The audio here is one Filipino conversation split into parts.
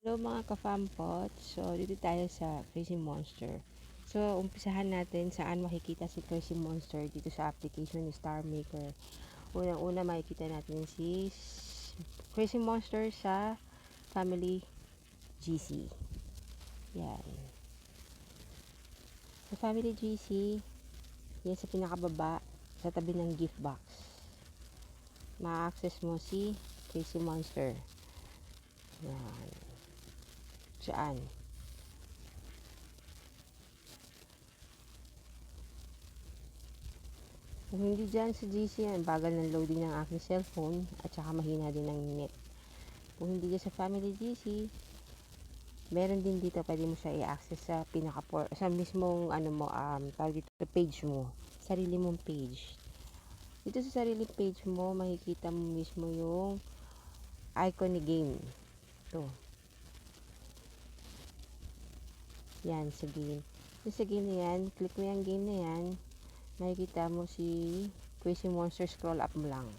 Hello mga ka-fampot. So, dito tayo sa Crazy Monster. So, umpisahan natin saan makikita si Crazy Monster dito sa application ni Star Maker. Unang-una makikita natin si Crazy Monster sa Family GC. Yan. Sa Family GC, yan sa pinakababa, sa tabi ng gift box. Ma-access mo si Crazy Monster. Yan. Saan? Kung hindi dyan sa GC yan, bagal ng loading ng aking cellphone at saka mahina din ng net. Kung hindi dyan sa Family GC, meron din dito, pwede mo siya i-access sa sa mismong tawag dito, page mo. Sarili mong page. Dito sa sarili page mo, makikita mo mismo yung icon ni game. Ito. Yan, sa game. Sa game na yan, click mo yung game na yan, makikita mo si Crazy Monster, scroll up mo lang.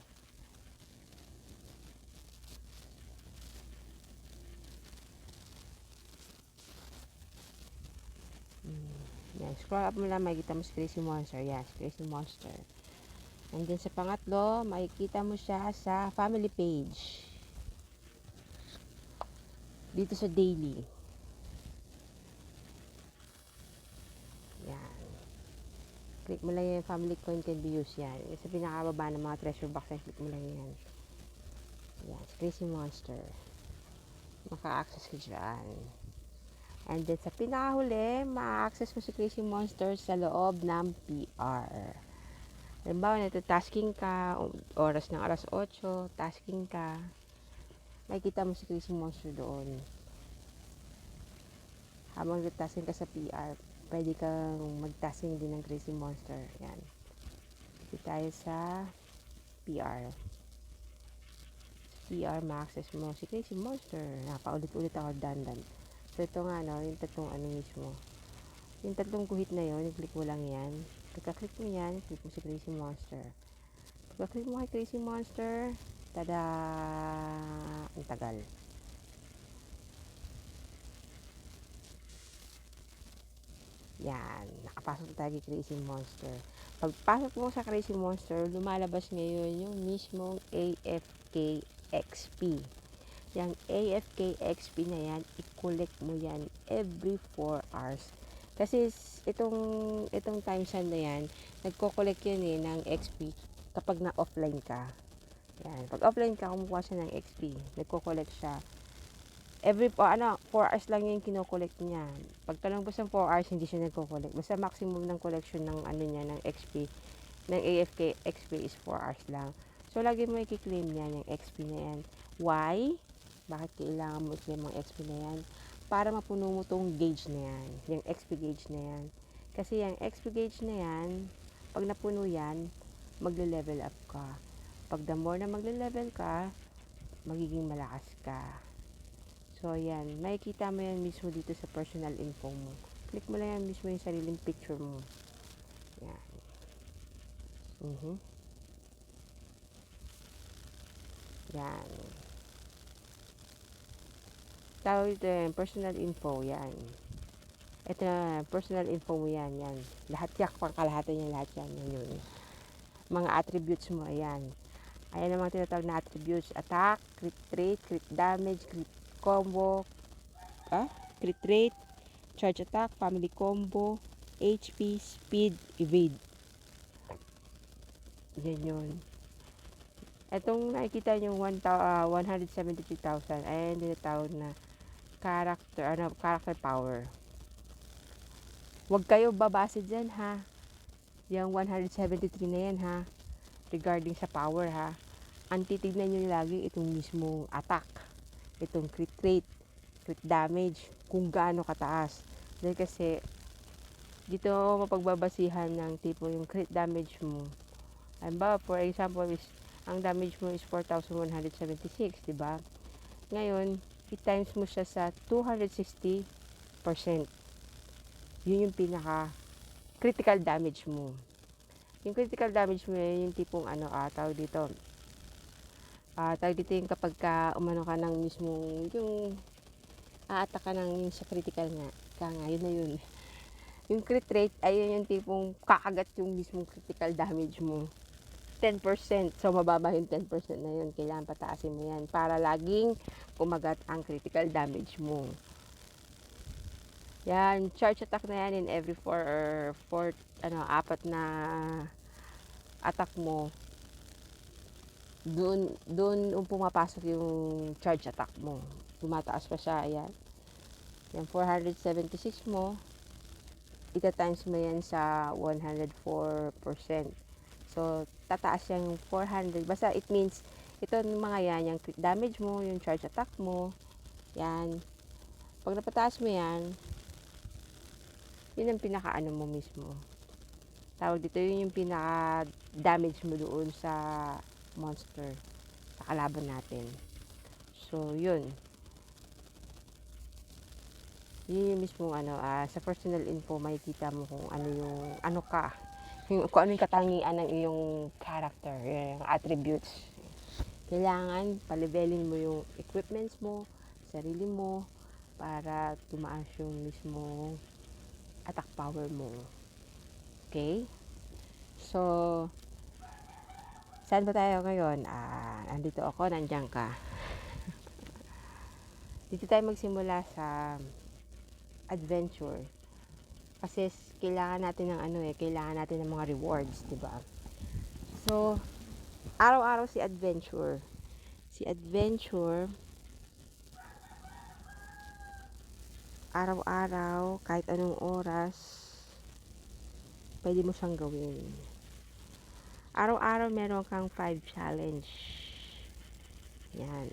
Yan, scroll up mo lang, makikita mo si Crazy Monster. Yes, Crazy Monster. And then sa pangatlo, makikita mo siya sa family page. Dito sa daily. Yan. Click mo lang yung family coin can be used. Yan. Sa pinakababa ng mga treasure box, click mo lang yan. Yan, Crazy Monster. Maka-access ka dyan. And then sa pinakahuli, ma-access mo si Crazy Monster sa loob ng PR. Halimbawa, tasking ka, oras ng alas 8, tasking ka, makikita mo si Crazy Monster doon. Habang nagtasking ka sa PR, pwede kang magtasking din ng Crazy Monster. Yan. Dito tayo sa PR. PR, ma-access mo si Crazy Monster. Napaulit-ulit ako dandan. So, ito nga, no, yung tatlong mismo. Yung tatlong guhit na yon, click mo lang yan. Pagka-click mo yan, click mo si Crazy Monster. Pagka-click mo kay Crazy Monster, tada! Ang tagal. Yan, nakapasok tayo kay Crazy Monster. Pagpasok mo sa Crazy Monster, lumalabas ngayon yung mismong AFK XP. Yung AFK XP na yan, i-collect mo yan every 4 hours. Kasi itong time sand na yan, nagko-collect yan ng XP kapag na-offline ka. Yan, pag offline ka, kumukuha siya ng XP. Nagko-collect siya every 4 hours lang yung kino-collect niya. Pag talangos ng 4 hours, hindi siya nagko-collect. Basta maximum ng collection ng niya, ng XP, ng AFK XP is 4 hours lang. So, lagi mo i-claim niya yung XP na yan. Why? Bakit kailangan mo i-claim ang XP na yan? Para mapuno mo tong gauge na yan. Yung XP gauge na yan. Kasi yung XP gauge na yan, pag napuno yan, magle-level up ka. Pag the more na magle-level ka, magiging malakas ka. So, ayan. Makikita mo yan mismo dito sa personal info mo. Click mo lang yan mismo yung sariling picture mo. Yan. Yan. Tawag ito yan, personal info. Yan. Ito na, personal info mo yan. Yan. Lahat yak, pangkalahatan yan, lahat yan. Yan yun. Mga attributes mo, ayan. Ayan ang mga tinatawag na attributes. Attack, crit rate, crit damage, crit combo, crit rate, charge attack, family combo, HP, speed, evade. Yan yun. Itong nakikita nyo 173,000 ayan tinatawag na character power. Huwag kayo babase dyan ha. Yung 173 na yan ha. Regarding sa power ha. Ang titignan nyo lagi itong mismong attack. Itong crit rate, crit damage, kung gaano kataas. Dahil kasi dito mapagbabasihan ng tipo yung crit damage mo. Halimbawa, for example, ang damage mo is 4,176, di ba? Ngayon, i-times mo siya sa 260%. Yun yung pinaka critical damage mo. Yung critical damage mo yung tipong tawag dito. Tawag dito yung kapag ka umano ka ng mismong yung aatak ka ng yung sa critical nga. Kaya nga, yun na yun. Yung crit rate, ayun yung tipong kakagat yung mismong critical damage mo. 10%. So, mababa yung 10% na yun. Kailangan pataasin mo yan para laging kumagat ang critical damage mo. Yan, charge attack na yan in every 4 na attack mo. Doon pumapasok yung charge attack mo. Tumataas pa siya, ayan. Yan, 476 mo, ita-times mo yan sa 104%. So, tataas yung 400. Basta it means, ito mga yan, yung crit damage mo, yung charge attack mo, yan. Pag napataas mo yan, yun ang pinaka-ano mo mismo. Tawag dito, yun yung pinaka-damage mo doon sa monster, sa kalaban natin. So, yun. Yun yung mismong sa personal info, makikita mo kung ano yung, kung ano yung katangian ng iyong character, yung attributes. Kailangan palevelin mo yung equipments mo, sarili mo, para tumaas yung mismo attack power mo. Okay? So, saan ba tayo ngayon? Andito ako, nandiyan ka. Dito tayo magsimula sa adventure. Kasi kailangan natin ng kailangan natin ng mga rewards, 'di ba? So, araw-araw si adventure. Si adventure araw-araw, kahit anong oras, pwede mo siyang gawin. Araw-araw meron kang 5 challenge. Yan.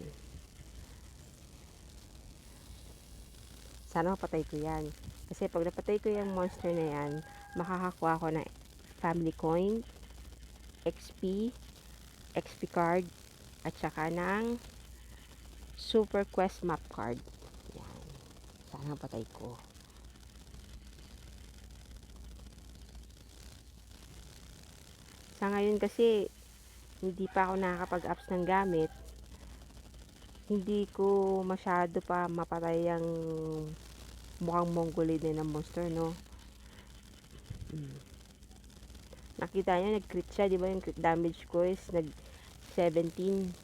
Sana mapatay ko yan. Kasi pag napatay ko yung monster na yan, makakakuha ko ng family coin, XP card, at saka ng super quest map card. Yan. Sana patay ko. Sa ngayon kasi, hindi pa ako nakakapag-apps ng gamit. Hindi ko masyado pa mapatay ang mukhang mongolid na monster, no? Nakita niyo, nag-crit siya, di ba? Yung crit damage ko is nag-17.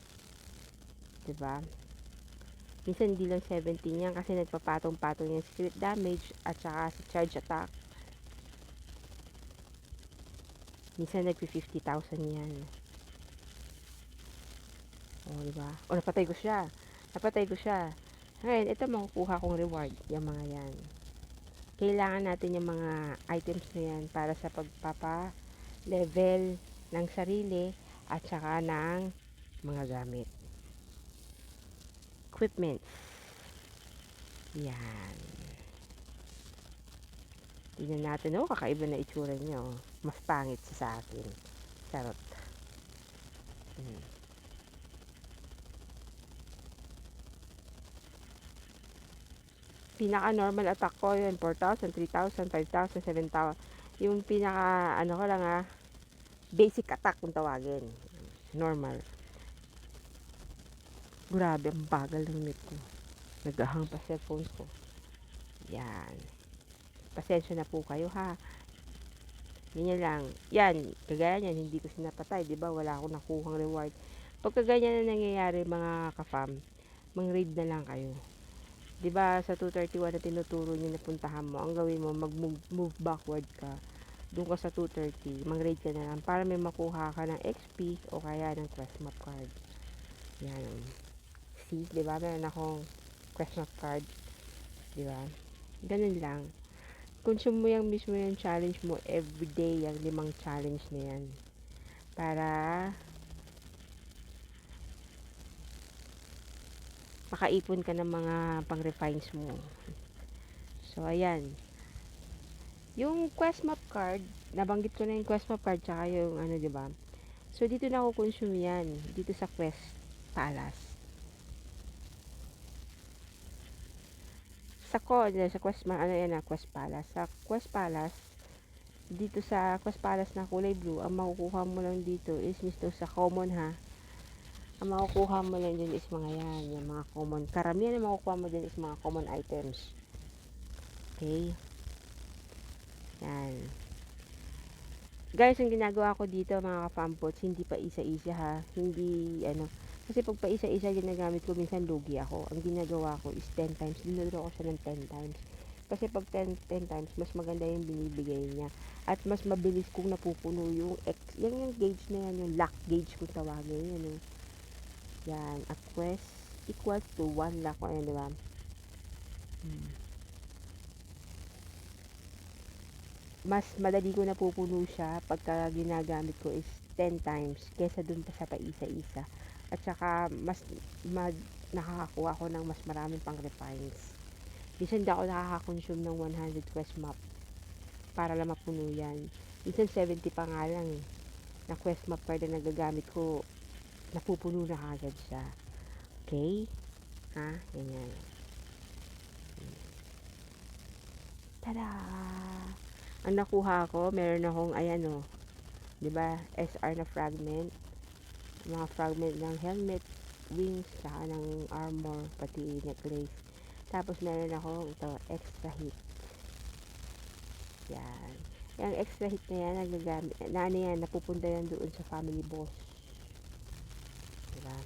Di ba? Minsan hindi lang 17 yan kasi nagpapatong-patong yung crit damage at saka sa charge attack. Minsan nagpi-50,000 yan. O, di ba? O, napatay ko siya. Ngayon, ito makukuha kong reward. Yung mga yan. Kailangan natin yung mga items na yan para sa pagpapa-level ng sarili at saka ng mga gamit. Equipment. Yan. Tingnan natin. Kakaiba na itsura niya. Mas pangit sa akin. Charot. Pinaka-normal attack ko yun. 4,000, 3,000, 5,000, 7,000. Yung pinaka, ko lang basic attack kung tawagin. Normal. Grabe, ang bagal ng net ko. Nag-ahang pa cellphone ko. Yan. Pasensya na po kayo, ha. Ganyan lang. Yan, kagaya niyan, hindi ko sinapatay. Diba, wala akong nakuhang reward. Pagka ganyan na nangyayari, mga ka-fam, mang-raid na lang kayo. Diba, sa 231 na tinuturo nyo na puntahan mo, ang gawin mo, mag-move backward ka. Doon ka sa 230, mang-raid ka na lang para may makuha ka ng XP o kaya ng quest map card. Yan. See, diba, meron akong quest map card. Diba? Ganun lang. Consume mo yung mismo yung challenge mo everyday, yung 5 challenge na yan. Para makaipon ka ng mga pang-refines mo. So, ayan. Yung quest map card, nabanggit ko na yung quest map card tsaka yung diba? So, dito na ako consume yan. Dito sa quest palace. Sa quest palace. Sa quest palace, dito sa quest palace na kulay blue, ang makukuha mo lang dito is misto sa common, ha. Ang makukuha mo lang dyan is mga yan, yung mga common. Karamihan na makukuha mo dyan is mga common items. Okay? Yan. Guys, ang ginagawa ko dito mga ka-fampots, hindi pa isa-isa ha. Hindi, kasi pag pa isa-isa ginagamit ko, minsan lugi ako. Ang ginagawa ko is 10 times. Dinodro ko siya ng 10 times. Kasi pag 10 times, mas maganda yung binibigay niya. At mas mabilis kung napupuno yung yan yung gauge na yan, yung lock gauge kung tawagin. Yan, yan. A quest equals to 1 lock. Ayan, di ba? Mas madali ko napupuno siya pagka ginagamit ko is 10 times kesa dun pa sa paisa-isa. At saka mas nakakakuha ko ng mas maraming pang refines. Minsan di ako nakaka-consume ng 100 quest map para lang mapuno yan. Minsan 70 pa nga lang eh, na quest map card na nagagamit ko, napupuno na kagad siya. Okay? Ha? Ganyan. Tada! Ang nakuha ko, meron akong, ayan o, 'di ba? SR na fragment, mga fragment ng helmet, wings, saka ng armor, pati necklace. Tapos meron ako ito, extra hit. Yan. Yung extra hit na yan, nagagamit, na ano yan, napupunta yan doon sa family boss. 'Di ba?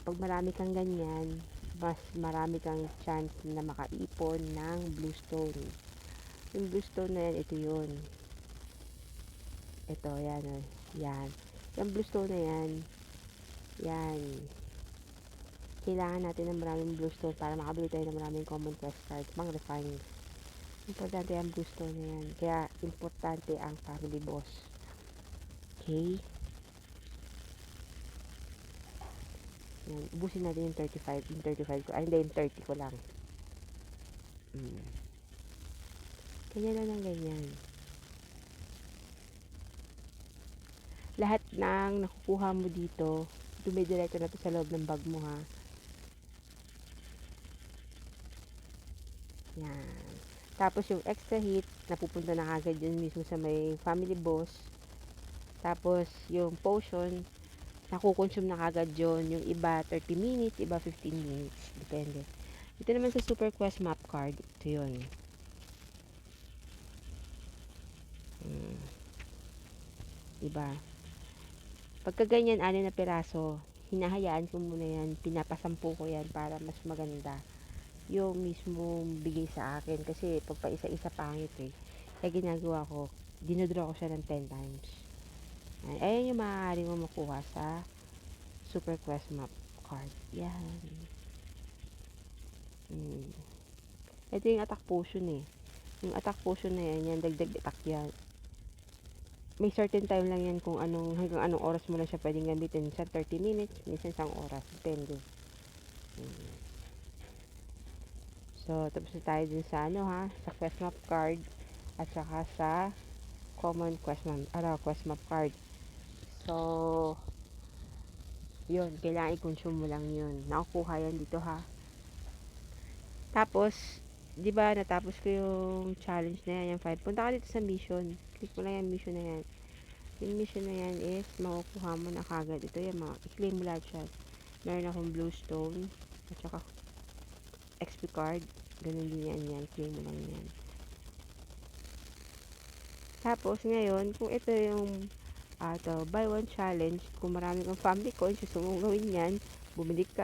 Pag marami kang ganyan, mas marami kang chance na makaipon ng blue stone. Yung blue stone na yan, ito yun. Ito, yan o. Yan. Yung blue stone na yan, yan. Kailangan natin ng maraming blue stone para makabili tayo ng maraming common quest cards, pang refine. Importante ang blue stone na yan. Kaya, importante ang family boss. Okay? Yan. Ubusin natin yung 35. Yung 35 ko. Ay, hindi, yung 30 ko lang. Ganyan lang ng ganyan. Lahat ng nakukuha mo dito, dumidiretso na to sa loob ng bag mo ha. Yan. Tapos yung extra hit, napupunta na agad yun mismo sa may family boss. Tapos yung potion, nakukonsume na agad yun. Yung iba 30 minutes, iba 15 minutes. Depende. Ito naman sa Super Quest Map Card, ito yun. Diba? Pagka ganyan, 6 na piraso, hinahayaan ko muna yan, pinapasampu ko yan para mas maganda yung mismo bigay sa akin. Kasi pag pa isa-isa pangit eh. Kaya ginagawa ko, dinodraw ko siya ng 10 times. Ayan yung maaari mo makuha sa Super Quest Map Card. Yan. Ito yung attack potion eh. Yung attack potion na yan, yan dagdag attack yan. May certain time lang yan kung hanggang anong oras mo lang siya pwedeng gamitin. Minsan 30 minutes, minsan isang oras. Depende. So, tapos na tayo dun sa sa quest map card at saka sa common quest map card. So, yun, kailangan i-consume mo lang yun. Nakukuha yan dito ha. Tapos, di ba natapos ko yung challenge na yan, yung 5. Punta ka dito sa mission. Click mo lang yung mission na yan. Yung mission na yan is, makukuha mo na kagad. Ito yan, i-claim mo lahat siya. Meron akong blue stone, at saka XP card. Ganun din yan. Claim mo lang yan. Tapos, ngayon, kung ito yung buy one challenge, kung marami kang family coins, gusto mong gawin yan, bumili ka.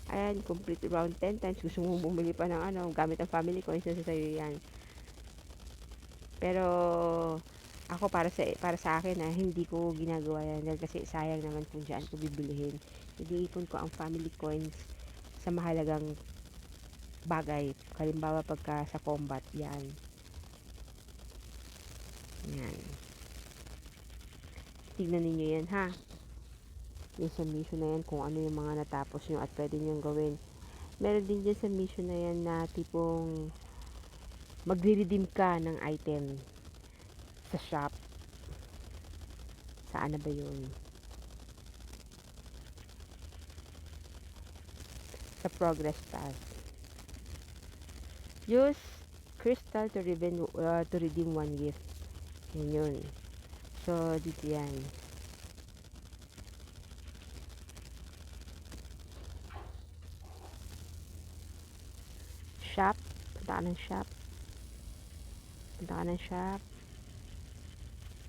Ayan, complete around 10 times. Gusto mong bumili pa ng gamit ang family coins, nasa sa'yo yan. Pero, ako para sa akin hindi ko ginagawa yan dahil kasi sayang naman kung diyan ko bibilihin. Iniipon ko ang family coins sa mahalagang bagay. Halimbawa pagka sa combat, yan. Yan. Tignan ninyo yan ha. Yung sa mission na yan kung ano yung mga natapos nyo at pwede nyo gawin. Meron din dyan sa mission na yan na tipong magre-redeem ka ng item sa shop. Saan na ba yun? Sa progress task. Use crystal to redeem one gift. Yan yun. So, dito yan. shop. Punta ka ng shop. Punta ka ng shop.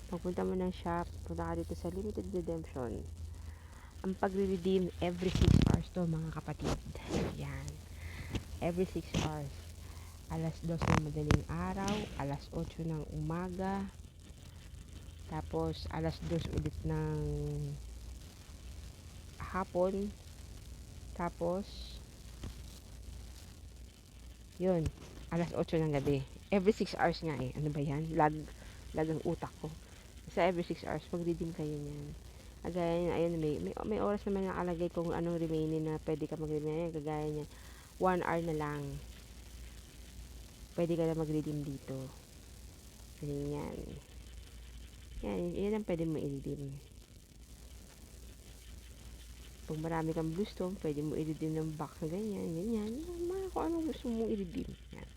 Pagpunta mo ng shop, punta ka dito sa limited redemption. Ang pagre-redeem every 6 hours to mga kapatid. Yan. Every 6 hours. Alas 2 ng madaling araw, alas 8 ng umaga, tapos alas 2 ulit ng hapon, tapos yun, alas 8 ng gabi. Every 6 hours nga eh. Ano ba yan? Lag ang utak ko. Sa every 6 hours, mag-redeem kayo niyan. Kagaya niya, ayun, may oras naman nakalagay kung anong remaining na pwede ka mag-redeem. Kagaya niya, 1 hour na lang. Pwede ka na mag-redeem dito. Ganyan. Yan ang pwede mo i-redeem. Kung marami kang bluestone, pwede mo i-redeem ng box na ganyan. Mga kung anong gusto mong i-redeem. Yan.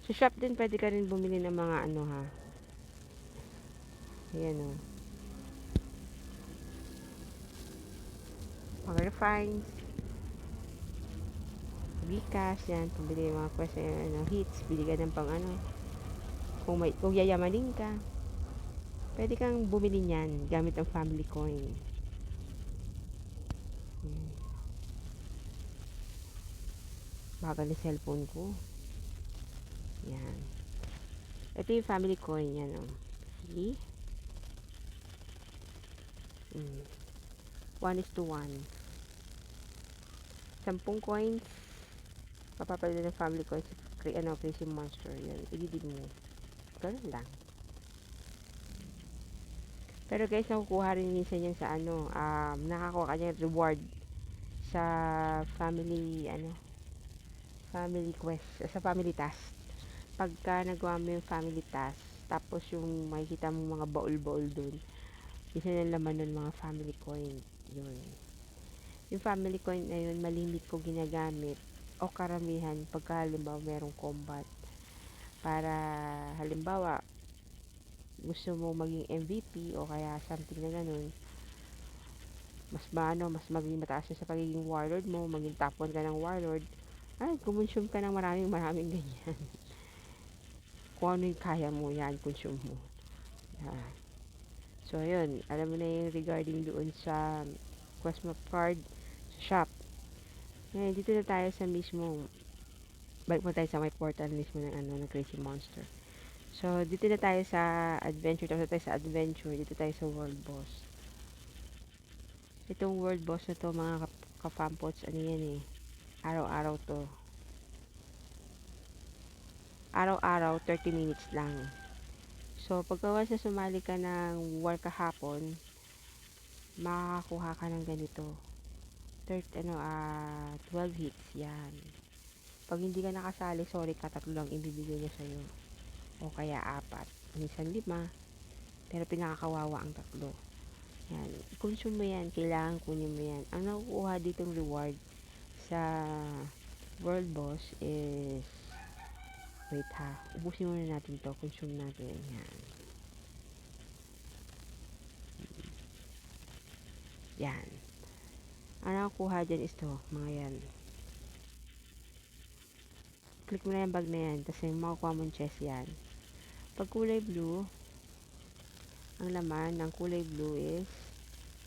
Sa shop din, pwede ka rin bumili ng mga ano ha. Ayan o. Mga refines. Gcash, yan. Pabili yung mga hits. Bili ka ng pang ano. Kung yayamanin ka, pwede kang bumili niyan gamit ang family coin. Bagal ni cellphone ko. Yan. Ito yung family coin. Yan o. See? 1:1. 10 coins. Papapalit ng family coins. Crazy monster. Yan. Ididid mo. Ganun lang. Pero guys, nakukuha rin minsan yan sa ano. Nakakuha ka niya reward sa family quest. Sa family task. Pagka nagawa mo yung family task, tapos yung makikita mong mga baul-baul dun, isa na laman nun mga family coin. Yun. Yung family coin na yun, malimit ko ginagamit o karamihan pagka halimbawa merong combat. Para halimbawa, gusto mo maging MVP o kaya something na ganun, mas maging mataas sa pagiging warlord mo, maging top 1 ka ng warlord, ay, kumonsume ka ng maraming ganyan. Kung ano yung kaya mo, yan, consume mo. So, yun. Alam mo na yung regarding doon sa quest map card sa shop. Ngayon, dito na tayo sa mismo, balik mo tayo sa may portal mismo ng Crazy Monster. So, dito na tayo sa adventure. Tapos tayo sa adventure. Dito tayo sa world boss. Itong world boss na to, mga kapampots, ano yan eh. Araw-araw to. Araw-araw, 30 minutes lang. So, pagka once na sumali ka ng war kahapon, makakakuha ka ng ganito. 12 hits, yan. Pag hindi ka nakasali, sorry ka, 3 lang ibibigay niya sa'yo. O kaya 4. Minsan 5. Pero pinakakawawa ang 3. Yan. Consume mo yan. Kailangan kunin mo yan. Ang nakukuha ditong reward sa world boss is, wait ha, ubusin muna natin to. Consume natin. Yan. Yan. Ang nakukuha dyan is to, mga yan. Click mo na yung bag na yan. Tapos yung makukuha mong chest yan. Pag kulay blue, ang laman ng kulay blue is,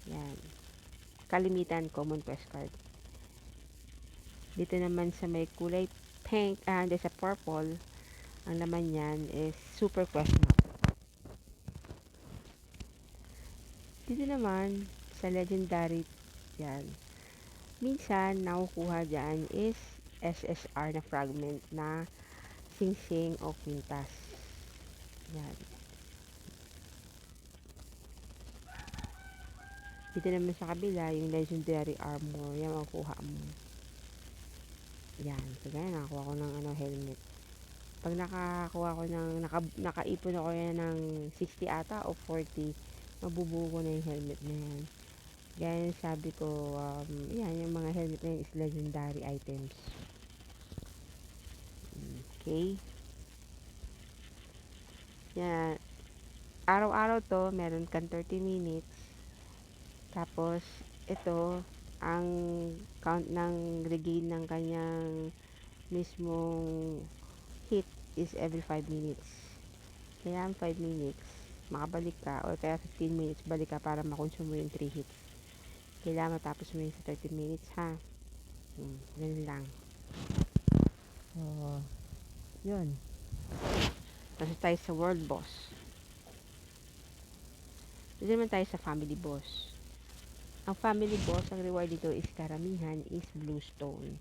yan. Kalimitan, common quest card. Dito naman sa may kulay pink, hindi sa purple, ang laman yan is super quest map. Dito naman, sa legendary, yan. Minsan, nakukuha dyan is SSR na fragment na Sing-Sing o Quintas. Yan. Dito naman sa kabila, yung legendary armor, yan makukuha mo. Yan. So, ganyan, nakakuha ko ng helmet. Pag nakakuha ko ng, nakaipon ako yan ng 60 ata o 40, mabubuo ko na yung helmet na yan. Ganyan sabi ko, yan, yung mga helmet na yun is legendary items. Okay. Yan. Araw-araw to, meron kang 30 minutes. Tapos, ito, ang count ng regain ng kanyang mismong hit is every 5 minutes. Kailangan 5 minutes, makabalik ka, or kaya 15 minutes, balik ka para makonsume mo yung 3 hits. Kailangan matapos mo yun sa 30 minutes, ha? Ganun lang. So, yun. Tapos tayo sa world boss. Dito naman tayo sa family boss. Ang family boss, ang reward dito is karamihan is bluestone.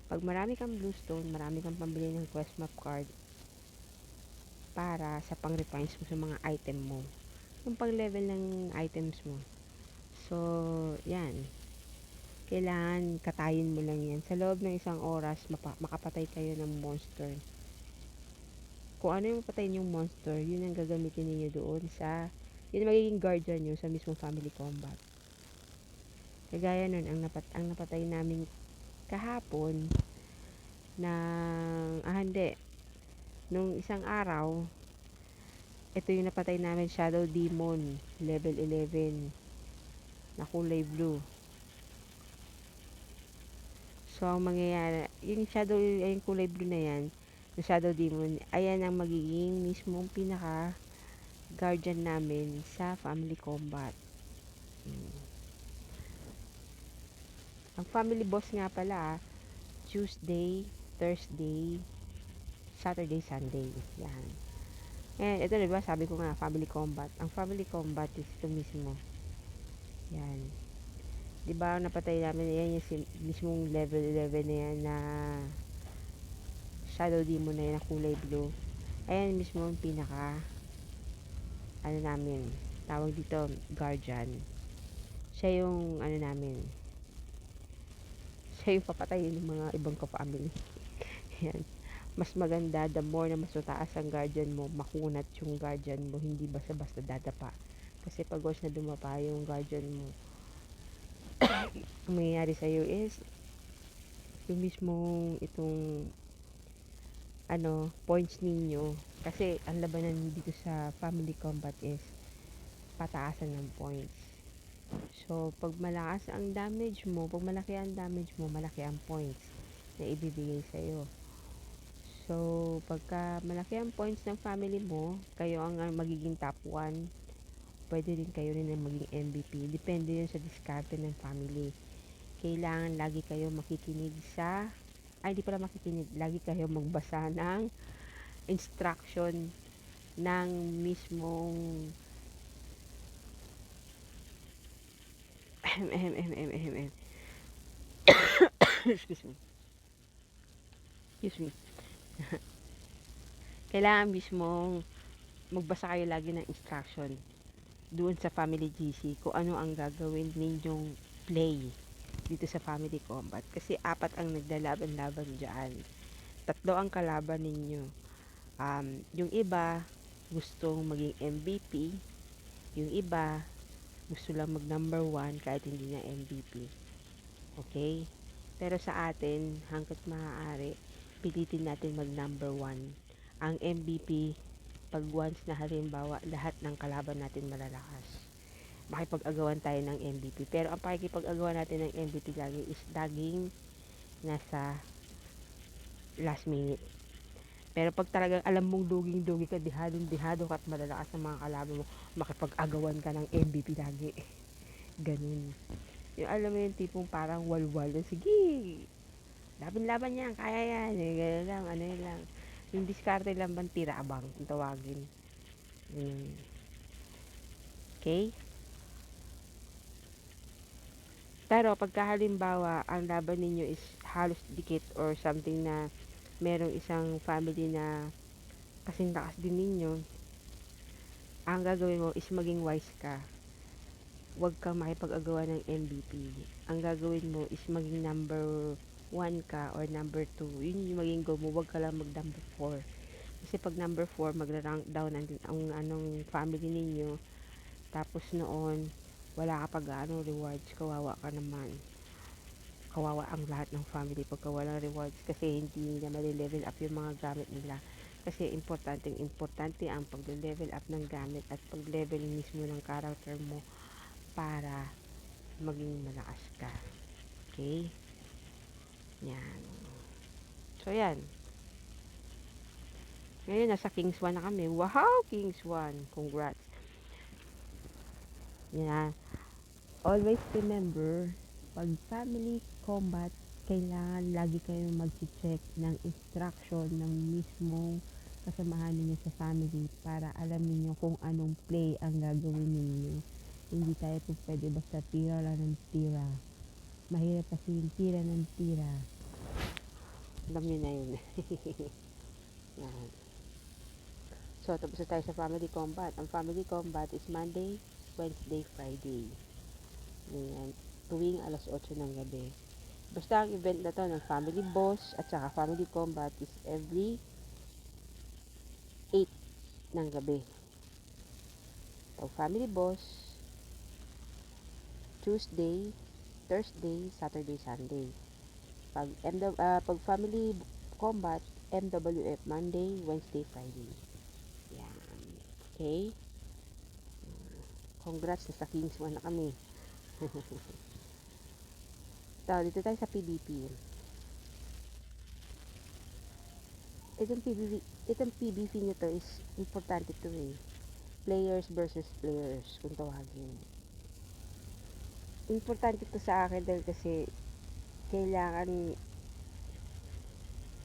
Pag marami kang bluestone, marami kang pambili ng quest map card para sa pang-refines mo sa mga item mo. Yung pang-level ng items mo. So, yan. Kailangan katayin mo lang yan. Sa loob ng isang oras, makapatay kayo ng monster. Kung ano yung patayin yung monster, yun ang gagamitin ninyo doon sa, yun ang magiging guardian nyo sa mismong family combat. Kagaya nun, ang napatay namin kahapon hindi. Nung isang araw, ito yung napatay namin, Shadow Demon, level 11, na kulay blue. So, ang mangyayari, yung kulay blue na yan, yung Shadow Demon, ayan ang magiging mismong pinaka guardian namin sa family combat. Ang family boss nga pala, Tuesday, Thursday, Saturday, Sunday. Yan. And ito diba, sabi ko nga, family combat. Ang family combat is ito mismo. Yan. Diba, napatay namin, yan yung mismong level 11 na yan na Shadow Demon na yan na kulay blue. Ayan mismo ang pinaka namin, tawag dito, guardian. Siya yung namin, siya yung papatayin ng mga ibang ka-family. Yan. Mas maganda, the more na mas mataas ang guardian mo, makunat yung guardian mo, hindi basta-basta dadapa. Kasi pag once na dumapa yung guardian mo, ang mangyayari sa'yo is, yung mismong itong, points ninyo. Kasi, ang labanan dito sa family combat is, pataasan ng points. So, pag malakas ang damage mo, pag malaki ang damage mo, malaki ang points na ibibigay sa'yo. So, pagka malaki ang points ng family mo, kayo ang magiging top 1, pwede rin kayo rin ang maging MVP. Depende yun sa diskarte ng family. Kailangan lagi kayo makikinig hindi pala makikinig, lagi kayo magbasa ng instruction ng mismong excuse me. Kailangan mismong magbasa kayo lagi ng instruction doon sa family GC kung ano ang gagawin ninyong play dito sa family combat. Kasi 4 ang naglalaban-laban dyan. 3 ang kalaban ninyo. Yung iba, gustong maging MVP. Yung iba, gusto lang mag number 1 kahit hindi na MVP. Okay? Pero sa atin, hanggat maaari, pilitin natin mag number 1. Ang MVP, pag once na halimbawa, lahat ng kalaban natin malalakas, makipag-agawan tayo ng MVP. Pero ang pakikipag-agawan natin ng MVP lagi is laging nasa last minute. Pero pag talagang alam mong duging-dugi ka, dihadong-dihado ka at malalakas ang mga kalaban mo, makipag-agawan ka ng MVP lagi. Ganun. Yung alam mo yung tipong parang walwal. Sige, laban-laban yan, kaya yan. Ganun lang, yun lang. Yung diskarte lang bang tirabang, kung tawagin. Okay? Pero pagka halimbawa, ang laban ninyo is halos dikit or something na merong isang family na kasing lakas din ninyo, ang gagawin mo is maging wise ka. Huwag kang makipag-agawa ng MVP. Ang gagawin mo is maging number 1 ka or number 2. Yun yung maging goal mo. Huwag ka lang mag number 4. Kasi pag number 4, magra-rank down ang family ninyo. Tapos noon, wala ka pag rewards. Kawawa ka naman. Kawawa ang lahat ng family pagka walang rewards. Kasi hindi nila mali-level up yung mga gamit nila. Kasi importante ang pag-level up ng gamit at pag-level mismo ng character mo para maging malakas ka. Okay? Yan. So, yan. Ngayon, nasa Kings 1 na kami. Wow! Kings 1. Congrats. Yan. Always remember, pag family combat, kailangan lagi kayong mag-check ng instruction ng mismong kasamahan ninyo sa family para alam niyo kung anong play ang gagawin ninyo. Hindi tayo po pwede basta tira lang ng tira. Mahirap kasi yung tira ng tira. Alam niyo na yun. Yan. So, tapos na tayo sa family combat. Ang family combat is Monday, Wednesday, Friday. Ganyan. Tuwing alas 8 ng gabi. Basta ang event na to ng family boss at saka family combat is every 8 ng gabi. Pag family boss, Tuesday, Thursday, Saturday, Sunday. Pag family combat, MWF, Monday, Wednesday, Friday. Yan. Okay? Congrats, nasa Kings 1 na kami. Dito tayo sa PBP. Itong PBP nito is importante to eh. Players versus players, kung tawagin. Importante to sa akin dahil kasi kailangan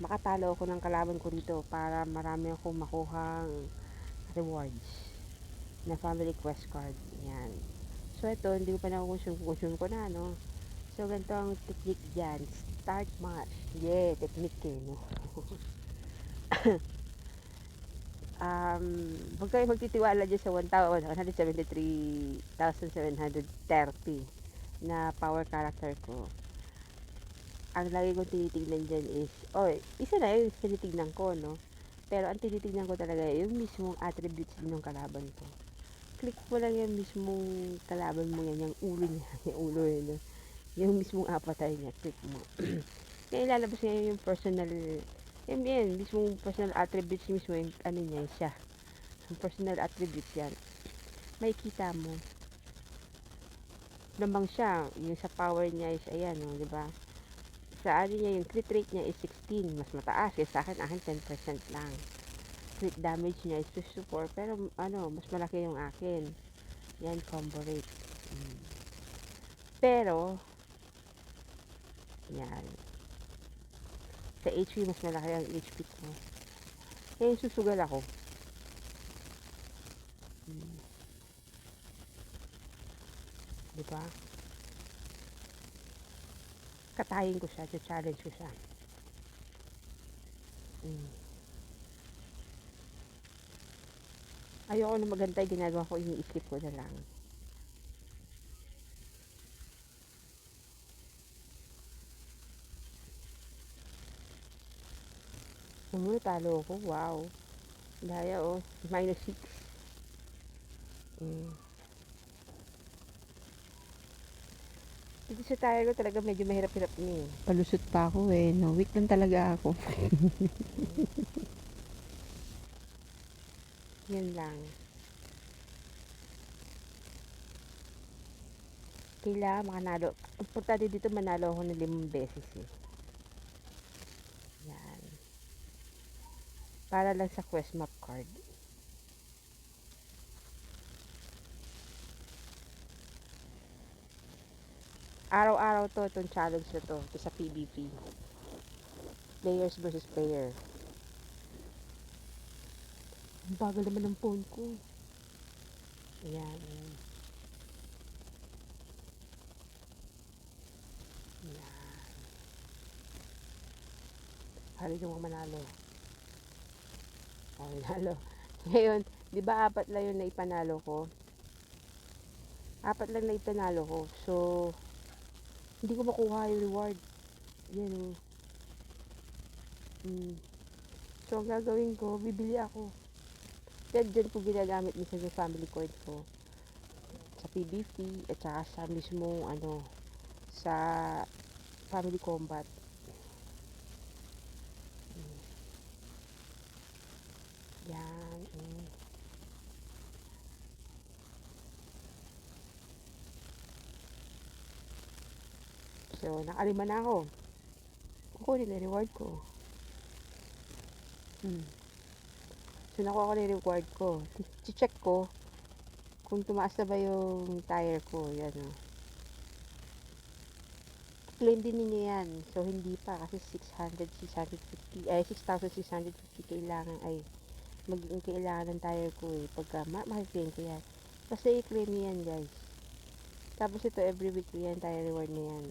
makatalo ako ng kalaban ko dito para marami akong makuhang rewards na family quest card. Yan. So, ito, hindi ko pa na-consume ko na, no? So, ganito ang technique dyan. Start match. Yeah, technique eh, no? Huwag kayo magtitiwala dyan sa 173,730 na power character ko. Ang lagi kong tinitignan dyan is, isa na yung tinitignan ko, no? Pero ang tinitignan ko talaga yung mismong attributes din ng kalaban ko. Click mo lang yung mismong kalaban mo yan, yung ulo niya, yung ulo yun, no? Yung mismong avatar niya, click mo. Kaya ilalabas niya yung personal, yan, mismong personal attributes mismo, yung ano niya, siya. Yung personal attributes yan. May kita mo. Lamang siya, yung sa power niya is, ayan, no, diba? Sa ano niya, yung crit rate niya is 16, mas mataas, kaya sa akin 10% lang. Crit damage niya is 54, pero mas malaki yung akin. Yan, combo rate. Pero, yan. Sa HP, mas malaki ang HP ko. Kaya susugal ako. Diba? Katayin ko siya, challenge ko siya. Ayoko na magantay, ginagawa ko, ini-skip ko na lang. Talo ako, wow. Daya minus 6. Dito sa tire ko talaga medyo mahirap-hirap niya eh. Palusot pa ako eh, no? Weak lang talaga ako. Yan lang. Kailangan makanalo. Importante dito manalo ako ng 5 beses eh. Yan. Para lang sa quest map card. Araw-araw to, itong challenge na to. Ito sa PvP. Players versus player. Ang bagal naman ng phone ko. Ayan. Hari yung manalo. Manalo. Ngayon, di ba 4 lang yung naipanalo ko? 4 lang na ipanalo ko. So, hindi ko makuha yung reward. Yan So, ang gagawin ko, bibili ako. Kaya dyan ko ginagamit minsan yung family coin ko. Sa PvP, at saka sa mismo, sa family combat. Yan. So, nakalima na ako. Kukunin na reward ko. So, nakuha ko na yung reward ko. Check ko kung tumaas na ba yung tire ko. Yan o. Claim din ninyo yan. So, hindi pa kasi 650 kailangan kailangan ng tire ko eh. Pagka makiklaim ko yan. Basta i-claim nyo yan guys. Tapos ito every week yan, tire reward na yan.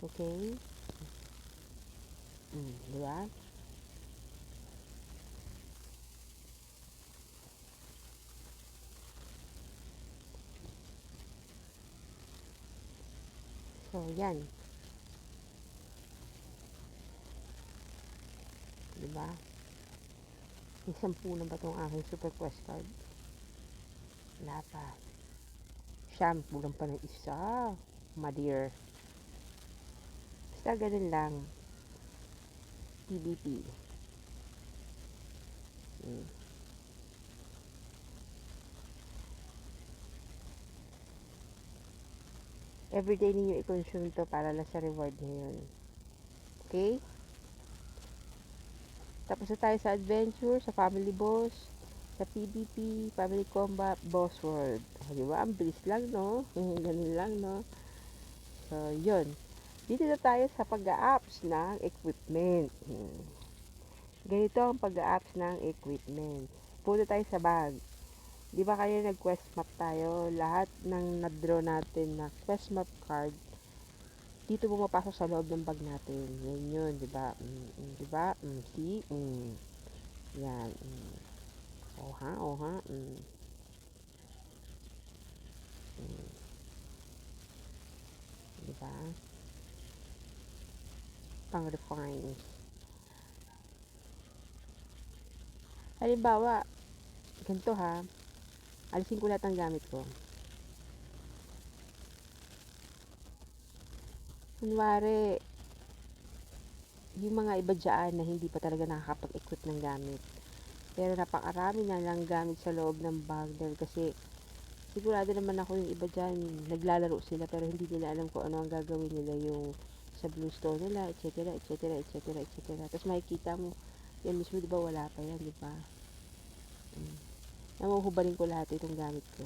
Okay? Diba? So, yan. Diba? May 10 na ba itong aking super quest card? Wala pa. Siyam, kulang pa ng isa. My dear. Basta ganun lang. PvP. Everyday ninyo i-consume to para lang sa reward na yun. Okay? Tapos na tayo sa adventure, sa family boss, sa PvP, family combat, boss world. O, diba? Ang bilis lang, no? Ganun lang, no? So, yun. Dito na tayo sa pag-a-apps ng equipment. Ganito ang pag-a-apps ng equipment. Punta tayo sa bag. Di ba kayo nag-quest map tayo? Lahat ng na-draw natin na quest map card, dito pumapasok sa loob ng bag natin. Yan yun, di ba? Di ba? See? Yan. Oha, oha. Di ba? Pang-refine. Halimbawa, ganito ha, alisin ko lahat ng gamit ko. Kunwari, yung mga iba dyan na hindi pa talaga nakakapag-equip ng gamit. Pero napakarami na lang gamit sa loob ng bag dahil kasi sigurado naman ako yung iba dyan, naglalaro sila pero hindi nila alam kung ano ang gagawin nila yung sa Bluestone nila, etc. etc. etc. etc. Tapos makikita mo, yan mismo diba wala pa yan, diba? Namuhubarin ko lahat itong gamit ko.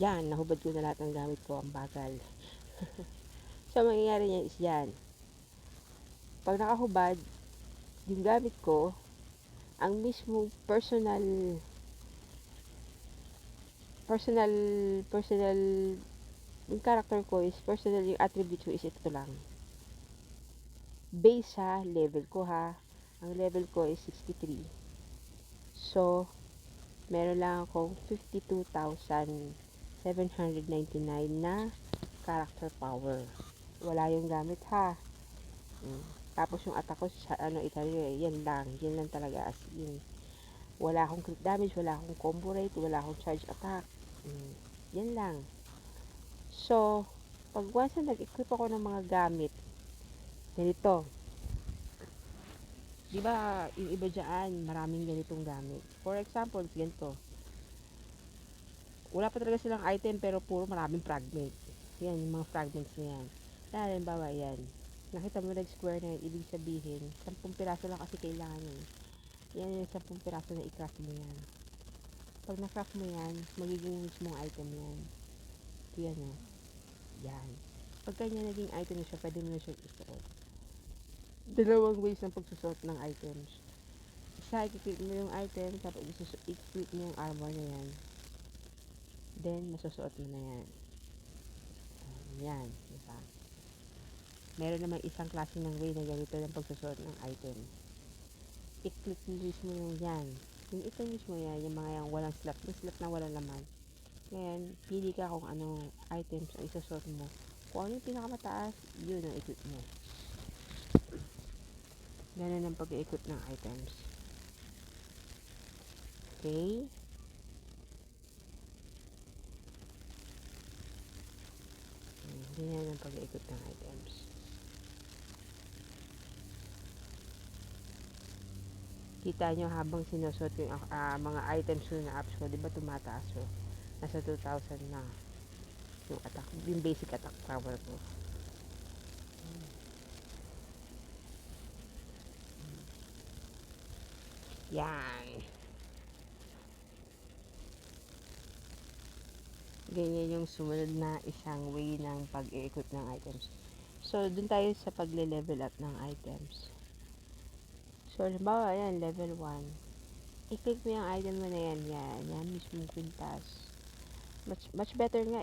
Yan, nahubad ko na lahat ng gamit ko, ang bagal. So, mangyayari niya is yan. Pag nakahubad, yung gamit ko, ang mismong personal, yung character ko is personal, yung attribute ko is ito lang. Base sa level ko ha. Ang level ko is 63. So, meron lang akong 52,799 na character power. Wala yung gamit ha. Tapos yung attack ko sa yan lang talaga as in. Wala akong crit damage, wala akong combo rate, wala akong charge attack. Yan lang. So, pag once na nag-equip ako ng mga gamit, ganito. Di ba yung iba dyan, maraming ganitong gamit. For example, ganito. Wala pa talaga silang item pero puro maraming fragment. Yan, yung mga fragments na yan. Halimbawa, yan. Nakita mo nag-square na yun, ibig sabihin, 10 piraso lang kasi kailangan yun. Yan yung 10 piraso na i-craft mo yan. Pag na-craft mo yan, magiging mismong item yan. Ito yan o. Yan. Pagka niya naging item na siya, pwede mo na siya isuot. Dalawang ways ng pagsusot ng items. Isa, i-click mo yung item, tapos i-click mo yung armor na yan. Then, masusuot mo na yan. Yan, diba? Meron namang isang klase ng way na ganito ng pagsusuot ng item. I-click mo mismo yung yan. Yung ito mismo yan, yung mga yung walang slot. Yung slot na walang laman. Ngayon, pili ka kung anong items ang isusuot mo. Kung ano yung pinakamataas, yun ang equip mo. Ganun ang pag-equip ng items. Okay? Ganyan ang pag-equip ng items. Kita nyo habang sinusot yung mga items ko na apps ko, di ba tumataas ko? Nasa 2,000 na yung attack, yung basic attack power ko. Yan. Ganyan yung sumunod na isang way ng pag-i-equip ng items. So, dun tayo sa pagle-level up ng items. So, halimbawa, yan, level 1. I-click mo yung item mo na yan. Yan mismo kwintas. Much better nga,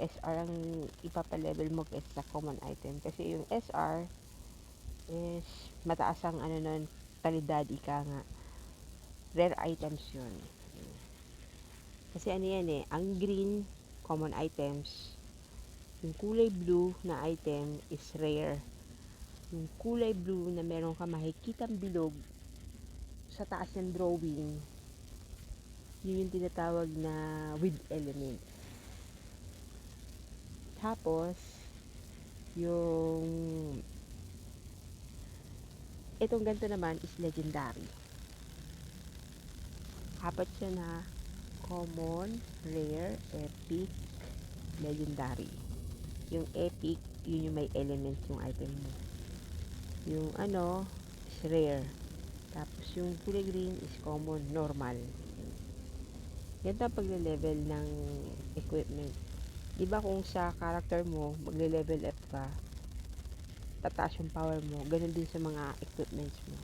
SR ang ipapa-level mo kaysa sa common item. Kasi yung SR is mataas ang nun, kalidad, ika nga. Rare items yun. Kasi ano yan ang green, common items. Yung kulay blue na item is rare. Yung kulay blue na meron ka makikitang bilog sa taas ng drawing, yun yung tinatawag na with element. Tapos, yung itong ganito naman is legendary. Apat siya na common, rare, epic, legendary. Yung epic, yun yung may elements yung item mo. Yung is rare. Tapos yung kulay green is common, normal. Ganito ang pagle-level ng equipment. Diba kung sa character mo, magle-level up ka, tataas yung power mo, ganun din sa mga equipments mo.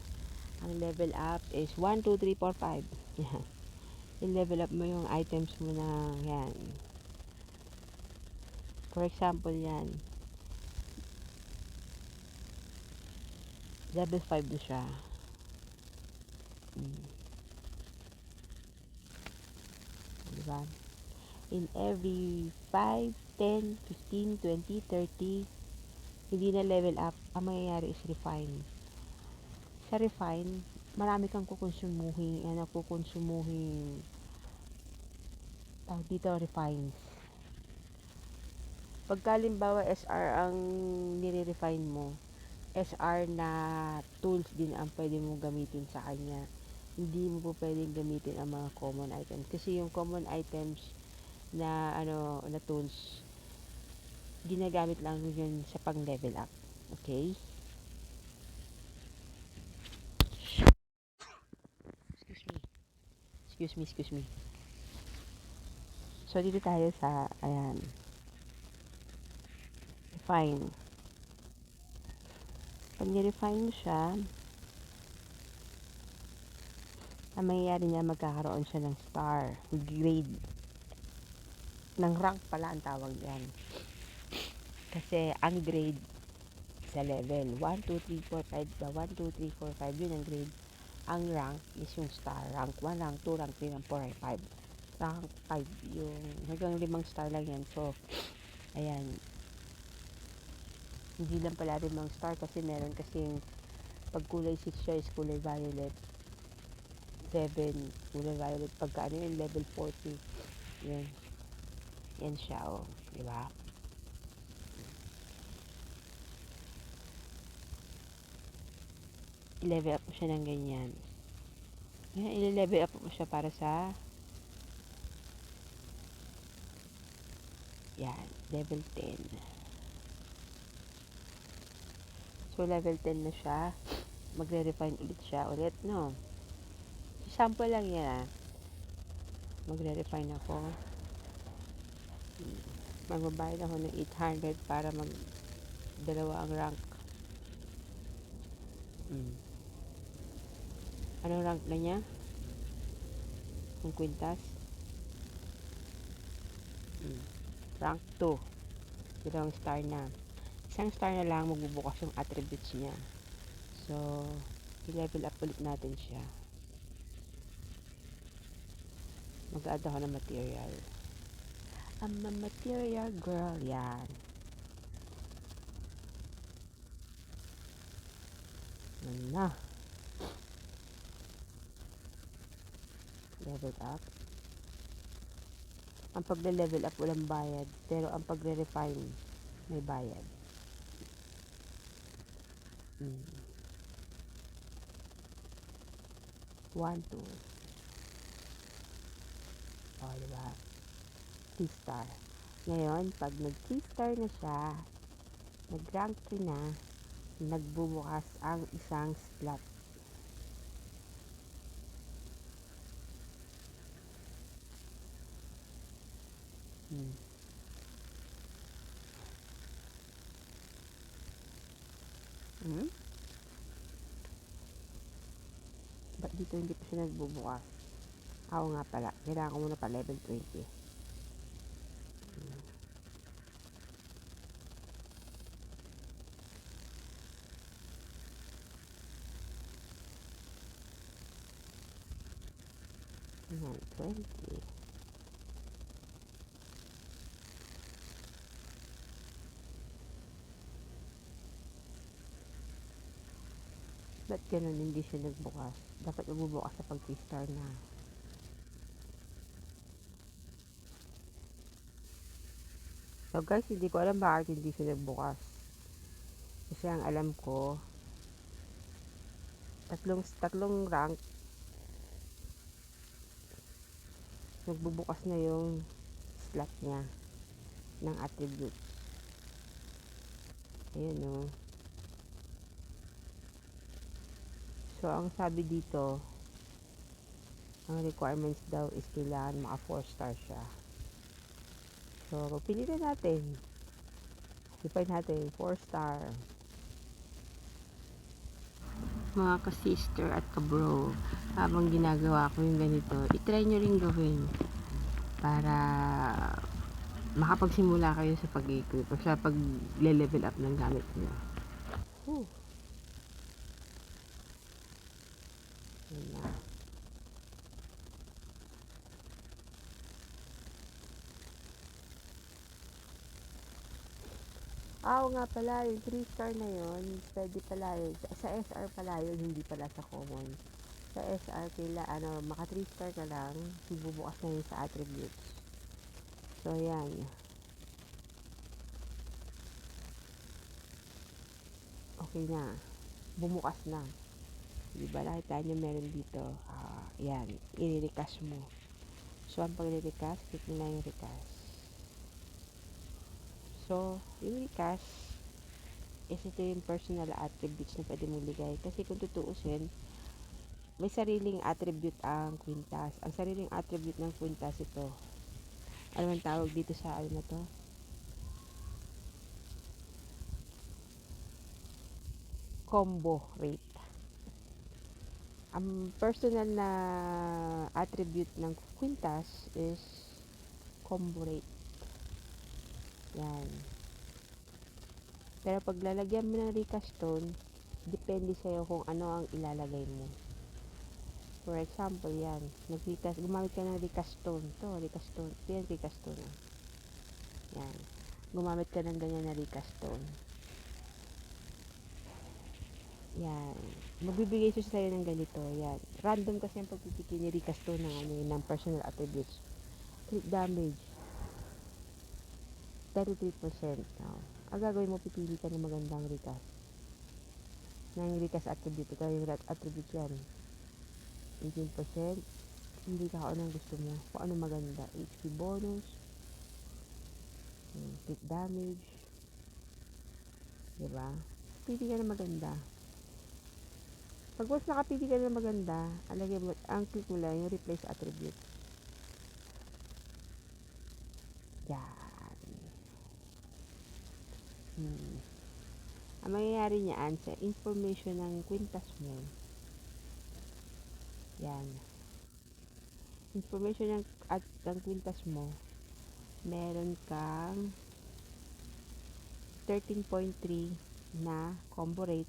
Ang level up is 1, 2, 3, 4, 5. Yan. I-level up mo yung items mo na yan. For example, yan. Level 5 na siya. Diba? In every 5, 10, 15, 20, 30, hindi na level up, ang mangyayari is refine. Sa refine, marami kang kukonsumuhin, tawag dito, refines. Pagka limbawa SR ang nire-refine mo, SR na tools din ang pwede mong gamitin sa kanya. Hindi mo po pwedeng gamitin ang mga common items. Kasi yung common items na na tools, ginagamit lang yun sa pang level up. Okay? Excuse me. So, dito tayo sa, ayan, refine. Pag ni-refine mo siya, ang mangyayari niya, magkakaroon siya ng star, grade. Ng rank pala ang tawag yan. Kasi, ang grade sa level 1, 2, 3, 4, 5 ba? 1, 2, 3, 4, 5, yun ang grade. Ang rank is yung star. Rank 1, rank 2, rank 3, rank 4, rank 5. Rank 5, yung hanggang 5 star lang yan. So, ayan, hindi lang pala rin mga star kasi meron kasing pag kulay 6 siya is kulay violet, 7 kulay violet, pagka yung level 40 yan siya diba? I-level up mo siya ng ganyan, i-level up mo siya para sa yan, level 10. So, level 10 na siya. Magre-refine ulit siya. No? Sample lang yan, Magre-refine ako. Magbabayad ako ng 800 para dalawa ang rank. Anong rank na niya? Ang kwintas? Rank 2. Dalawang star na. Isang star na lang, magbubukas yung attributes niya. So, i-level up ulit natin siya. Mag-add ako ng material. I'm a material girl. Yan. Yan na. Level up. Ang pagle-level up walang bayad, pero ang pagre-refine may bayad. 1, 2. O, diba? 3 star. Ngayon, pag nag 3 star na siya, nag rank 3 na, nagbubukas ang isang slot. Hmm. Hmm? Ba't dito hindi pa siya nagbubukas? Oo nga pala, kailangan ko muna pa level 20. 20. Ba't ganun hindi siya nagbukas? Dapat nagbubukas sa pag 3 star na. So guys, hindi ko alam bakit hindi siya nagbukas. Kasi ang alam ko, tatlong rank, nagbubukas na yung slot niya ng attribute. Ayan o. So, ang sabi dito, ang requirements daw is kailangan maka 4 star siya. So, pili na natin. Define natin, 4 star. Mga ka-sister at ka-bro, habang ginagawa ko yung ganito, itry nyo rin gawin para makapagsimula kayo sa pag-equip o sa pag-level up ng gamit nyo. Whew. Yun na. Oo nga pala, yung 3 star na yun, pwede pala yun. Sa SR pala yun, hindi pala sa common. Sa SR, maka 3 star ka lang, bubukas na yun sa attributes. So, yan. Okay na. Bumukas na. Diba, nakita nyo meron dito. Yan, i-recast mo. So, ang pag-recast, click nyo na yung recast. So, yung recast, is ito yung personal attributes na pwede mong ligay. Kasi kung tutuusin, may sariling attribute ang Quintas. Ang sariling attribute ng Quintas ito. Ano ang tawag dito sa ano na to? Combo rate. Ang personal na attribute ng Quintas is combo rate. Yan. Pero pag lalagyan mo ng Rika Stone, depende sa'yo kung ano ang ilalagay mo. For example, yan. Gumamit ka ng Rika Stone. Ito, Rika Stone. Ito yan, Rika Stone. Yan. Gumamit ka ng ganyan na Rika Stone. Yan. Magbibigay siya sa'yo ng ganito. Yan. Random kasi ang pagpipili ni Rika Stone ng personal attributes. Crit damage. 33%. No? Ang gagawin mo, pipili ka ng magandang Rikas. Ng Rikas attribute. Ito yung attribute yan. 18%. Hindi ka kung anong gusto mo. Kung anong maganda. HP bonus. Crit damage. Diba? Pili ka ng maganda. Pag once nakapili ka ng maganda, ang click mo lang yung replace attribute. Yan. Ang mangyayari niyaan sa information ng Quintas mo, yan. Information ng Quintas mo, meron kang 13.3 na combo rate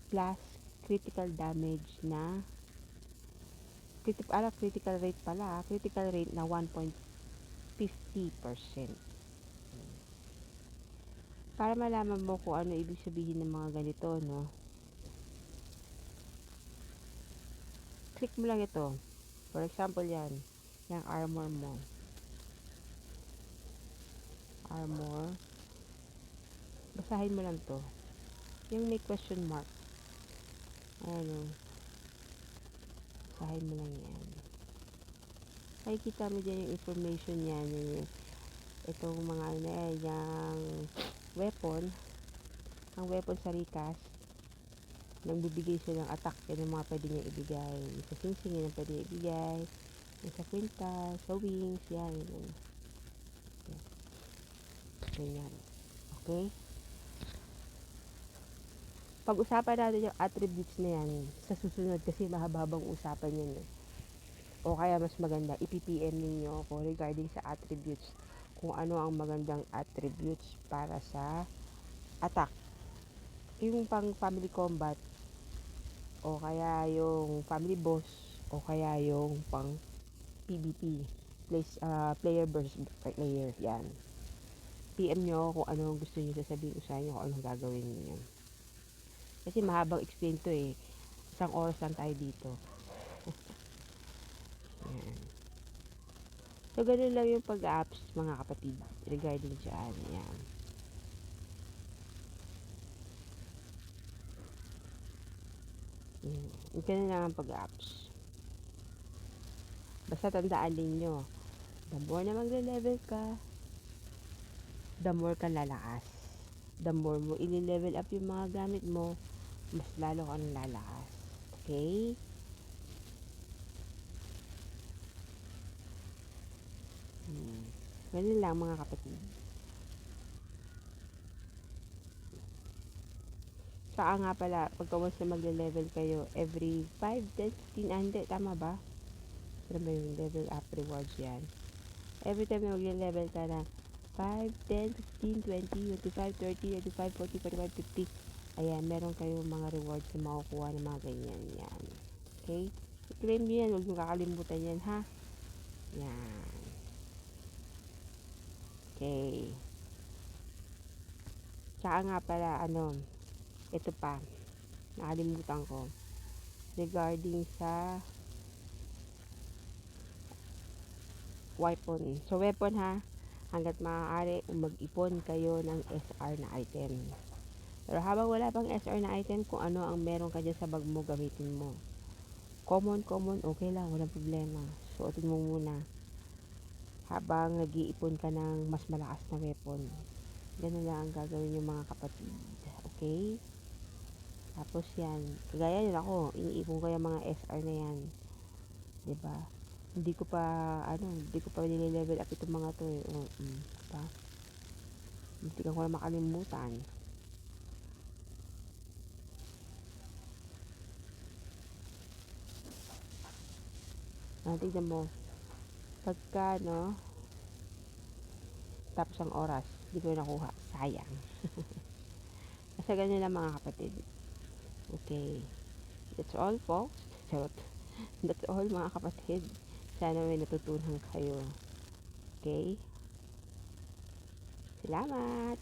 plus critical damage na critical rate pala, critical rate na 1.50%. Para malaman mo kung ano ibig sabihin ng mga ganito, no? Click mo lang ito. For example, yan. Yung armor mo. Armor. Basahin mo lang to. Yung may question mark. Ano. Basahin mo lang yan. Makikita mo dyan yung information yan. Itong mga ano yung weapon. Ang weapon sa Rikas, nagbibigay sila ng attack. Yan ang mga pwede niya ibigay. Sa singsing, yan ang pwede niya ibigay. Sa kwintas, sa wings, yan. Ganyan. Okay? Pag-usapan natin yung attributes na yan sa susunod kasi mahababang usapan yan. O kaya mas maganda, ipipm ninyo ako regarding sa attributes. Kung ano ang magandang attributes para sa attack. Yung pang family combat, o kaya yung family boss, o kaya yung pang PvP, player versus player, yan. PM nyo kung ano gusto nyo sasabihin ko sa inyo, kung anong gagawin niyo. Kasi mahabang explain to eh. Isang oras lang tayo dito. Yan. So, ganun lang yung pag-apps, mga kapatid, regarding dyan. Yan. Ganun lang ang pag-apps. Basta tandaan ninyo, the more na magle-level ka, the more ka lalakas. The more mo ili-level up yung mga gamit mo, mas lalo kang lalakas. Okay? Ganun lang mga kapatid. Saka nga pala, pagka once na magle-level kayo, every 5, 10, 15, hindi, tama ba? Ano ba yung level up rewards yan? Every time na magle-level ka na 5, 10, 15, 20, 25, 30, 35, 40, 45, 50. Ayan, meron kayong mga rewards na makukuha ng mga ganyan. Yan. Okay? I-claim nyo yan. Huwag nyo kakalimutan yan, ha? Yan. Okay. Tsaka nga pala, ito pa. Nakalimutan ko. Regarding sa weapon. So, weapon ha. Hanggat maaari, mag-ipon kayo ng SR na item. Pero habang wala pang SR na item, kung ano ang meron ka dyan sa bag mo, gamitin mo. Common, okay lang, walang problema. Suotin mo muna. Habang nag-iipon ka ng mas malakas na weapon. Ganun lang ang gagawin yung mga kapatid. Okay? Tapos yan. Kagaya yun ako, iniipon ko yung mga SR na yan. 'Di ba? Hindi ko pa nile-level up itong mga to eh. Diba? Hindi ko na makalimutan. Tignan mo. Pagka, tapos ang oras, hindi ko nakuha. Sayang. Kasi ganyan lang mga kapatid. Okay. That's all folks. Charot. That's all mga kapatid. Sana may natutunan kayo. Okay? Salamat!